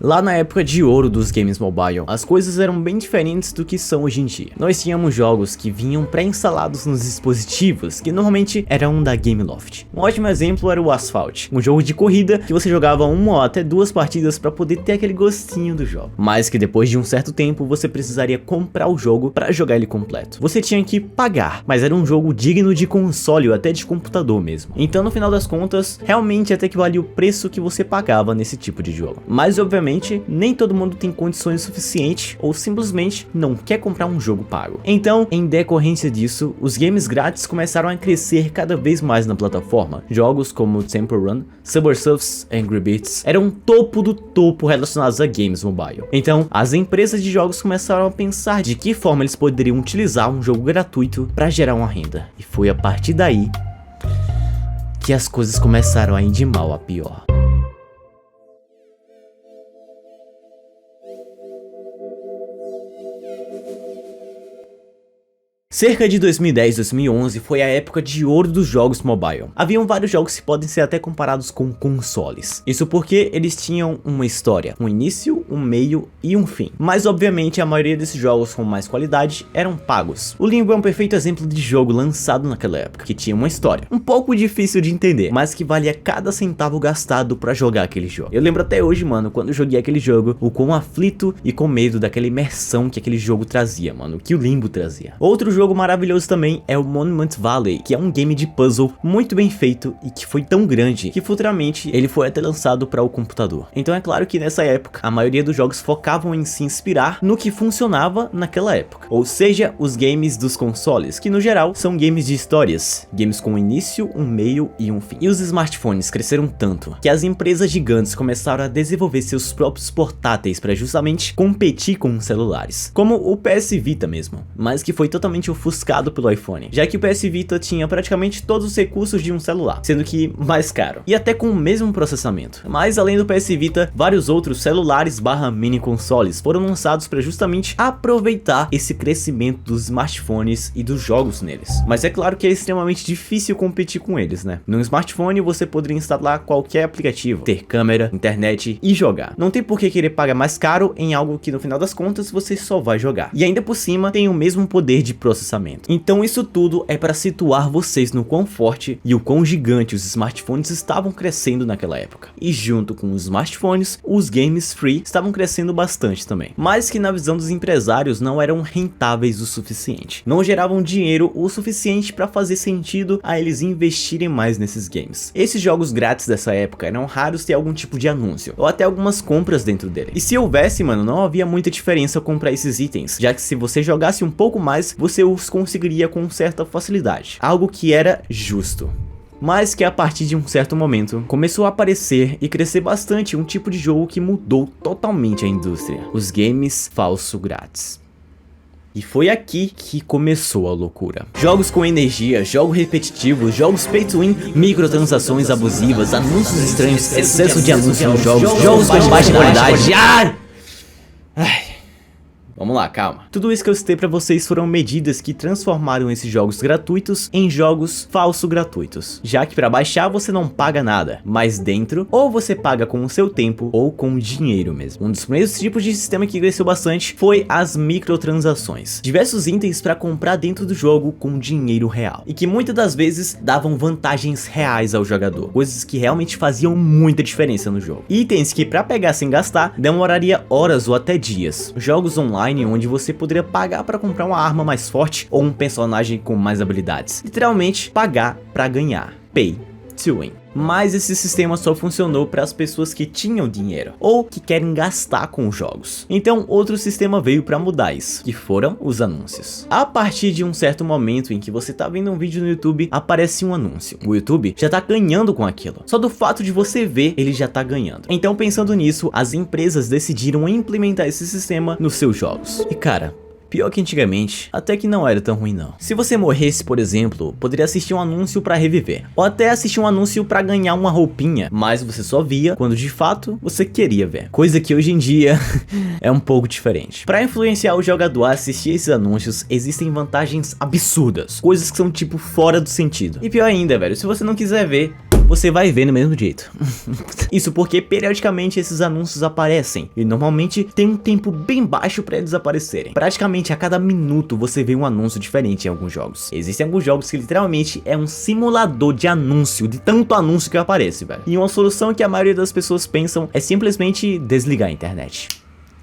Lá na época de ouro dos games mobile, as coisas eram bem diferentes do que são hoje em dia. Nós tínhamos jogos que vinham pré-instalados nos dispositivos, que normalmente eram da Gameloft. Um ótimo exemplo era o Asphalt, um jogo de corrida que você jogava uma ou até duas partidas para poder ter aquele gostinho do jogo, mas que depois de um certo tempo você precisaria comprar o jogo para jogar ele completo. Você tinha que pagar, mas era um jogo digno de console ou até de computador mesmo. Então no final das contas, realmente até que valia o preço que você pagava nesse tipo de jogo. Mas obviamente, nem todo mundo tem condições suficientes ou simplesmente não quer comprar um jogo pago. Então, em decorrência disso, os games grátis começaram a crescer cada vez mais na plataforma. Jogos como Temple Run, Subway Surfers, Angry Birds eram topo do topo relacionados a games mobile. Então, as empresas de jogos começaram a pensar de que forma eles poderiam utilizar um jogo gratuito para gerar uma renda. E foi a partir daí que as coisas começaram a ir de mal a pior. Cerca de 2010 e 2011 foi a época de ouro dos jogos mobile. Haviam vários jogos que podem ser até comparados com consoles. Isso porque eles tinham uma história, um início, um meio e um fim. Mas obviamente a maioria desses jogos com mais qualidade eram pagos. O Limbo é um perfeito exemplo de jogo lançado naquela época, que tinha uma história um pouco difícil de entender, mas que valia cada centavo gastado pra jogar aquele jogo. Eu lembro até hoje, mano, quando eu joguei aquele jogo, o quão aflito e com medo daquela imersão que aquele jogo trazia, mano, que o Limbo trazia. Outro jogo maravilhoso também é o Monument Valley, que é um game de puzzle muito bem feito e que foi tão grande que futuramente ele foi até lançado para o computador. Então é claro que nessa época a maioria dos jogos focavam em se inspirar no que funcionava naquela época, ou seja, os games dos consoles, que no geral são games de histórias, games com um início, um meio e um fim. E os smartphones cresceram tanto que as empresas gigantes começaram a desenvolver seus próprios portáteis para justamente competir com os celulares, como o PS Vita mesmo, mas que foi totalmente ofuscado pelo iPhone, já que o PS Vita tinha praticamente todos os recursos de um celular, sendo que mais caro, e até com o mesmo processamento. Mas além do PS Vita, vários outros celulares / mini consoles foram lançados para justamente aproveitar esse crescimento dos smartphones e dos jogos neles. Mas é claro que é extremamente difícil competir com eles, né? No smartphone você poderia instalar qualquer aplicativo, ter câmera, internet e jogar. Não tem por que querer pagar mais caro em algo que no final das contas você só vai jogar. E ainda por cima tem o mesmo poder de processamento. Então isso tudo é para situar vocês no quão forte e o quão gigante os smartphones estavam crescendo naquela época. E junto com os smartphones, os games free estavam crescendo bastante também. Mas que na visão dos empresários não eram rentáveis o suficiente. Não geravam dinheiro o suficiente para fazer sentido a eles investirem mais nesses games. Esses jogos grátis dessa época eram raros ter algum tipo de anúncio, ou até algumas compras dentro dele. E se houvesse, mano, não havia muita diferença comprar esses itens, já que se você jogasse um pouco mais, você os conseguiria com certa facilidade, algo que era justo. Mas que a partir de um certo momento começou a aparecer e crescer bastante um tipo de jogo que mudou totalmente a indústria: os games falso grátis. E foi aqui que começou a loucura. Jogos com energia, jogos repetitivos, jogos pay to win, microtransações abusivas, anúncios estranhos, excesso de anúncios nos jogos, jogos com baixa qualidade. Ai. Vamos lá, calma. Tudo isso que eu citei pra vocês foram medidas que transformaram esses jogos gratuitos em jogos falso gratuitos, já que pra baixar você não paga nada, mas dentro ou você paga com o seu tempo ou com dinheiro mesmo. Um dos primeiros tipos de sistema que cresceu bastante foi as microtransações, diversos itens pra comprar dentro do jogo com dinheiro real, e que muitas das vezes davam vantagens reais ao jogador, coisas que realmente faziam muita diferença no jogo. Itens que pra pegar sem gastar demoraria horas ou até dias. Jogos online onde você poderia pagar para comprar uma arma mais forte ou um personagem com mais habilidades. Literalmente, pagar para ganhar. Pay to win. Mas esse sistema só funcionou para as pessoas que tinham dinheiro ou que querem gastar com os jogos. Então outro sistema veio para mudar isso, que foram os anúncios. A partir de um certo momento em que você tá vendo um vídeo no YouTube, aparece um anúncio. O YouTube já tá ganhando com aquilo. Só do fato de você ver, ele já tá ganhando. Então pensando nisso, as empresas decidiram implementar esse sistema nos seus jogos. E cara, pior que antigamente, até que não era tão ruim não. Se você morresse, por exemplo, poderia assistir um anúncio pra reviver, ou até assistir um anúncio pra ganhar uma roupinha, mas você só via quando de fato você queria ver. Coisa que hoje em dia é um pouco diferente. Pra influenciar o jogador a assistir esses anúncios, existem vantagens absurdas, coisas que são tipo fora do sentido. E pior ainda, velho, se você não quiser ver, você vai ver no mesmo jeito. Isso porque periodicamente esses anúncios aparecem e normalmente tem um tempo bem baixo para eles aparecerem. Praticamente a cada minuto você vê um anúncio diferente em alguns jogos. Existem alguns jogos que literalmente é um simulador de anúncio, de tanto anúncio que aparece, velho. E uma solução que a maioria das pessoas pensam é simplesmente desligar a internet.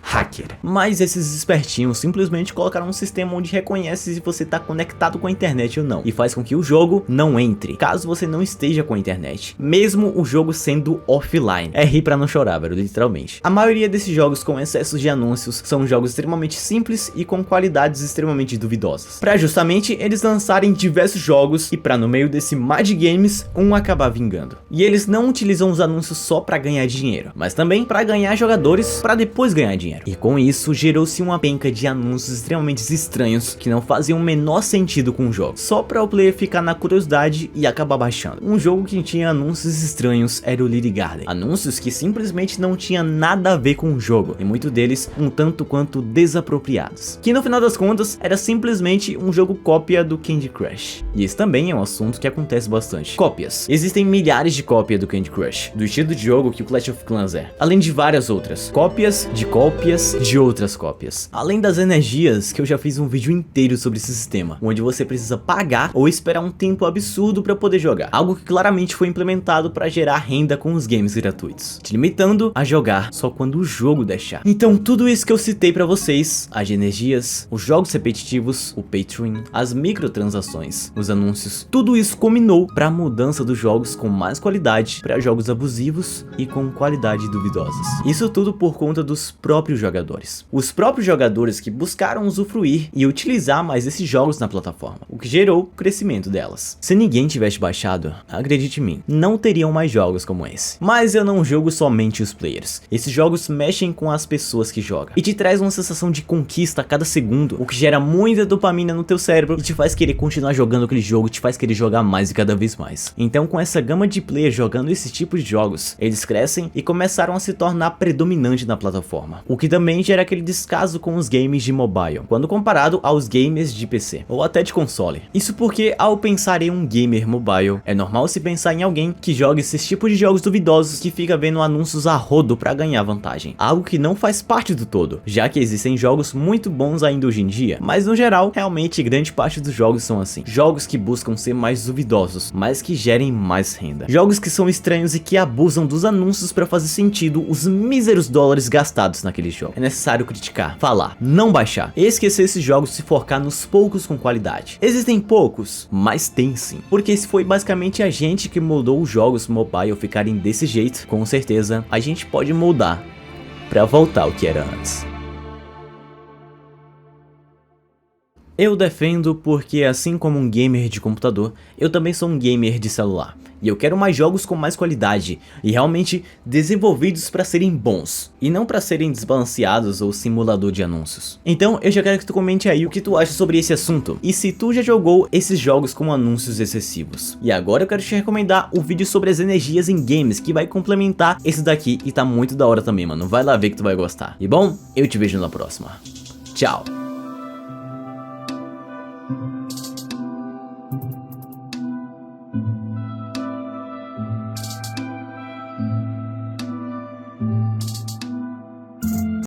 Hacker. Mas esses espertinhos simplesmente colocaram um sistema onde reconhece se você está conectado com a internet ou não, e faz com que o jogo não entre, caso você não esteja com a internet, mesmo o jogo sendo offline. É rir pra não chorar, velho, literalmente. A maioria desses jogos com excessos de anúncios são jogos extremamente simples e com qualidades extremamente duvidosas, pra justamente eles lançarem diversos jogos e pra no meio desse mar de games, um acabar vingando. E eles não utilizam os anúncios só pra ganhar dinheiro, mas também pra ganhar jogadores pra depois ganhar dinheiro. E com isso gerou-se uma penca de anúncios extremamente estranhos que não faziam o menor sentido com o jogo, só para o player ficar na curiosidade e acabar baixando. Um jogo que tinha anúncios estranhos era o Lily Garden, anúncios que simplesmente não tinha nada a ver com o jogo, e muitos deles um tanto quanto desapropriados, que no final das contas era simplesmente um jogo cópia do Candy Crush. E esse também é um assunto que acontece bastante. Cópias. Existem milhares de cópias do Candy Crush, do estilo de jogo que o Clash of Clans é, além de várias outras cópias de cópias de outras cópias. Além das energias, que eu já fiz um vídeo inteiro sobre esse sistema, onde você precisa pagar ou esperar um tempo absurdo para poder jogar, algo que claramente foi implementado para gerar renda com os games gratuitos, te limitando a jogar só quando o jogo deixar. Então tudo isso que eu citei para vocês, as energias, os jogos repetitivos, o Patreon, as microtransações, os anúncios, tudo isso combinou para a mudança dos jogos com mais qualidade para jogos abusivos e com qualidade duvidosas. Isso tudo por conta dos próprios jogadores. Os próprios jogadores que buscaram usufruir e utilizar mais esses jogos na plataforma, o que gerou o crescimento delas. Se ninguém tivesse baixado, acredite em mim, não teriam mais jogos como esse. Mas eu não jogo somente os players. Esses jogos mexem com as pessoas que jogam e te traz uma sensação de conquista a cada segundo, o que gera muita dopamina no teu cérebro e te faz querer continuar jogando aquele jogo, te faz querer jogar mais e cada vez mais. Então com essa gama de players jogando esse tipo de jogos, eles crescem e começaram a se tornar predominante na plataforma, o que também gera aquele descaso com os games de mobile, quando comparado aos games de PC, ou até de console. Isso porque ao pensar em um gamer mobile, é normal se pensar em alguém que joga esses tipos de jogos duvidosos que fica vendo anúncios a rodo para ganhar vantagem, algo que não faz parte do todo, já que existem jogos muito bons ainda hoje em dia, mas no geral, realmente grande parte dos jogos são assim, jogos que buscam ser mais duvidosos, mas que gerem mais renda, jogos que são estranhos e que abusam dos anúncios para fazer sentido os míseros dólares gastados naquele jogo. É necessário criticar, falar, não baixar, esquecer esses jogos e se focar nos poucos com qualidade. Existem poucos, mas tem sim, porque se foi basicamente a gente que moldou os jogos mobile ficarem desse jeito, com certeza a gente pode moldar pra voltar ao que era antes. Eu defendo porque, assim como um gamer de computador, eu também sou um gamer de celular. E eu quero mais jogos com mais qualidade e realmente desenvolvidos para serem bons, e não para serem desbalanceados ou simulador de anúncios. Então eu já quero que tu comente aí o que tu acha sobre esse assunto, e se tu já jogou esses jogos com anúncios excessivos. E agora eu quero te recomendar o vídeo sobre as energias em games, que vai complementar esse daqui e tá muito da hora também, mano. Vai lá ver que tu vai gostar. E bom, eu te vejo na próxima. Tchau.